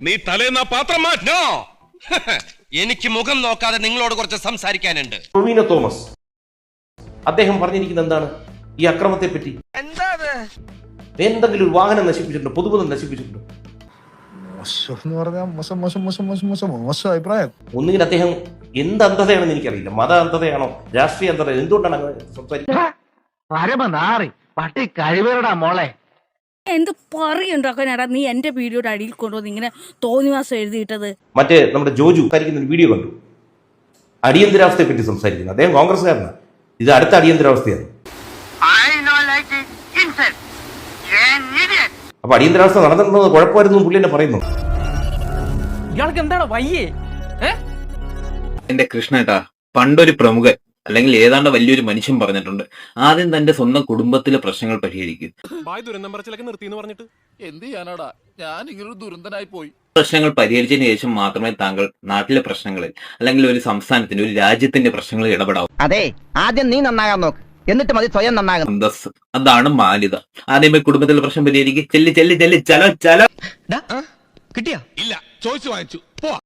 നീ തലേന്നാ പാത്രം മാറ്റോ. എനിക്ക് മുഖം നോക്കാതെ നിങ്ങളോട് കുറച്ച് സംസാരിക്കാനുണ്ട്. ടൊവിനോ തോമസ് അദ്ദേഹം പറഞ്ഞിരിക്കുന്നത് എന്താണ് ഈ അക്രമത്തെ പറ്റി? എന്തെങ്കിലും ഒരു വാഹനം നശിപ്പിച്ചിട്ടുണ്ടോ? പൊതുമുതൽ നശിപ്പിച്ചിട്ടുണ്ടോ? അഭിപ്രായം. ഒന്നുകിൽ അദ്ദേഹം എന്ത് അന്ധതയാണെന്ന് എനിക്കറിയില്ല. മത അന്ധതയാണോ രാഷ്ട്രീയ അന്ധത? എന്തുകൊണ്ടാണ് അങ്ങനെ സംസാരിക്കുന്നത്? എന്ത് പറയുണ്ടാക്കാനാടാ നീ എന്റെ വീഡിയോയുടെ അടിയിൽ കൊണ്ടുവന്ന് ഇങ്ങനെ തോന്നിവാസം എഴുതിയിട്ടത്? മറ്റേ നമ്മുടെ ജോജു കരിക്കുന്ന ഒരു വീഡിയോ കണ്ടു, അടിയന്തരാവസ്ഥയെ പറ്റി സംസാരിക്കുന്നത്. അദ്ദേഹം കോൺഗ്രസ്സുകാരനാണ്. ഇത് അടുത്ത അടിയന്തരാവസ്ഥയാണ്. അപ്പൊ അടിയന്തരാവസ്ഥ നടന്നിട്ടുള്ളത് കുഴപ്പമായിരുന്നു പുള്ളി എന്നെ പറയുന്നു. ഇയാൾക്ക് എന്താണ് വയ്യേ? എന്റെ കൃഷ്ണേട്ടാ, പണ്ടൊരു പ്രമുഖൻ അല്ലെങ്കിൽ ഏതാണ്ട് വലിയൊരു മനുഷ്യൻ പറഞ്ഞിട്ടുണ്ട്, ആദ്യം തന്റെ സ്വന്തം കുടുംബത്തിലെ പ്രശ്നങ്ങൾ പരിഹരിക്കും. എന്ത് ചെയ്യാനാടാ, ഞാൻ ഇങ്ങനൊരു ദുരന്തനായി പോയി. പ്രശ്നങ്ങൾ പരിഹരിച്ചതിന് ശേഷം മാത്രമേ താങ്കൾ നാട്ടിലെ പ്രശ്നങ്ങളിൽ അല്ലെങ്കിൽ ഒരു സംസ്ഥാനത്തിന്റെ ഒരു രാജ്യത്തിന്റെ പ്രശ്നങ്ങളിൽ ഇടപെടാവൂ. അതെ, ആദ്യം നീ നന്നാകാൻ നോക്ക്, എന്നിട്ട് മതി സ്വയം നന്നാകും. അന്തസ്സ്, അതാണ് മാന്യത. ആദ്യമേ കുടുംബത്തിലെ പ്രശ്നം പരിഹരിക്കും. ചെല്ലി ചെല്ലി ചെല്ലി ചലോ ചലോ. കിട്ടിയാ? ഇല്ല, ചോദിച്ചു വാങ്ങിച്ചു.